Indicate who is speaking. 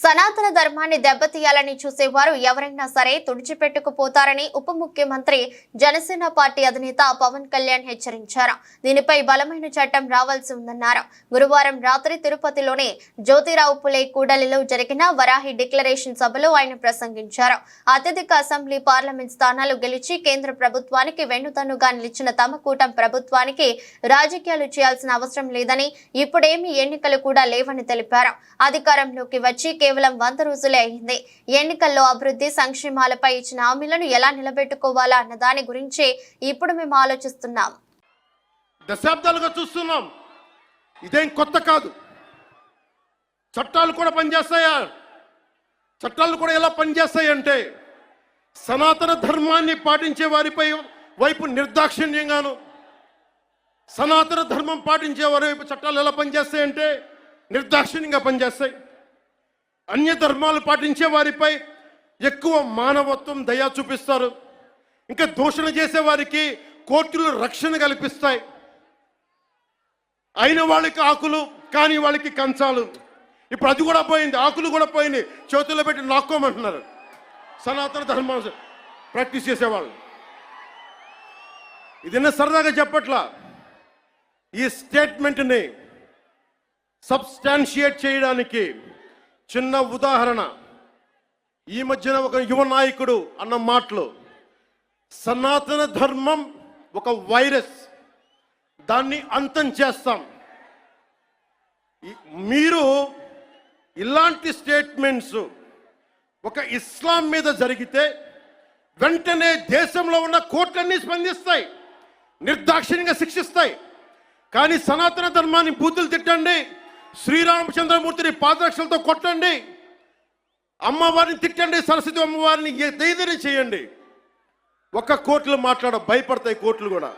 Speaker 1: సనాతన ధర్మాన్ని దెబ్బతీయాలని చూసేవారు ఎవరైనా సరే తుడిచిపెట్టుకుపోతారని ఉప ముఖ్యమంత్రి జనసేన పార్టీ అధినేత పవన్ కళ్యాణ్ హెచ్చరించారు. దీనిపై బలమైన చట్టం రావాల్సి ఉందన్నారు. గురువారం రాత్రి తిరుపతిలోని జ్యోతిరావు పులే కూడలిలో జరిగిన వరాహి డిక్లరేషన్ సభలో ఆయన ప్రసంగించారు. అత్యధిక అసెంబ్లీ పార్లమెంట్ స్థానాలు గెలిచి కేంద్ర ప్రభుత్వానికి వెన్నుదన్నుగా నిలిచిన తమ కూటమి ప్రభుత్వానికి రాజకీయాలు చేయాల్సిన అవసరం లేదని, ఇప్పుడేమీ ఎన్నికలు కూడా లేవని తెలిపారు. అధికారంలోకి వచ్చి కేవలం 100 రోజులే అయింది. ఎన్నికల్లో అభివృద్ధి సంక్షేమాలపై ఇచ్చిన హామీలను ఎలా నిలబెట్టుకోవాలా అన్న దాని గురించి ఇప్పుడు మేము ఆలోచిస్తున్నాం.
Speaker 2: దశాబ్దాలుగా చూస్తున్నాం. ఇదేం కొత్త కాదు. చట్టాలు కూడా పనిచేస్తాయా? చట్టాలు కూడా ఎలా పనిచేస్తాయంటే సనాతన ధర్మాన్ని పాటించే వారిపై వైపు నిర్దాక్షిణ్యంగాను, సనాతన ధర్మం పాటించే వారి వైపు చట్టాలు ఎలా పనిచేస్తాయంటే నిర్దాక్షిణ్యంగా పనిచేస్తాయి. అన్య ధర్మాలు పాటించే వారిపై ఎక్కువ మానవత్వం, దయ చూపిస్తారు. ఇంకా దూషణ చేసే వారికి కోర్టులు రక్షణ కల్పిస్తాయి. అయిన వాళ్ళకి ఆకులు, కాని వాళ్ళకి కంచాలు. ఇప్పుడు అది కూడా పోయింది, ఆకులు కూడా పోయింది. చేతుల్లో పెట్టి నాక్కోమంటున్నారు సనాతన ధర్మాన్ని ప్రాక్టీస్ చేసేవాళ్ళు. ఇదన్నా సరదాగా చెప్పట్లా. ఈ స్టేట్మెంట్ని సబ్స్టాన్షియేట్ చేయడానికి చిన్న ఉదాహరణ. ఈ మధ్యన ఒక యువ నాయకుడు అన్న మాటలు, సనాతన ధర్మం ఒక వైరస్, దాన్ని అంతం చేస్తాం. మీరు ఇలాంటి స్టేట్మెంట్స్ ఒక ఇస్లాం మీద జరిగితే వెంటనే దేశంలో ఉన్న కోర్టులన్నీ స్పందిస్తాయి, నిర్దాక్షిణ్యంగా శిక్షిస్తాయి. కానీ సనాతన ధర్మాన్ని బూతులు తిట్టండి, శ్రీరామచంద్రమూర్తిని పాదరక్షలతో కొట్టండి, అమ్మవారిని తిట్టండి, సరస్వతి అమ్మవారిని ఏదైనా చేయండి, ఒక్క కోర్టులు భయపడతాయి కోర్టులు కూడా.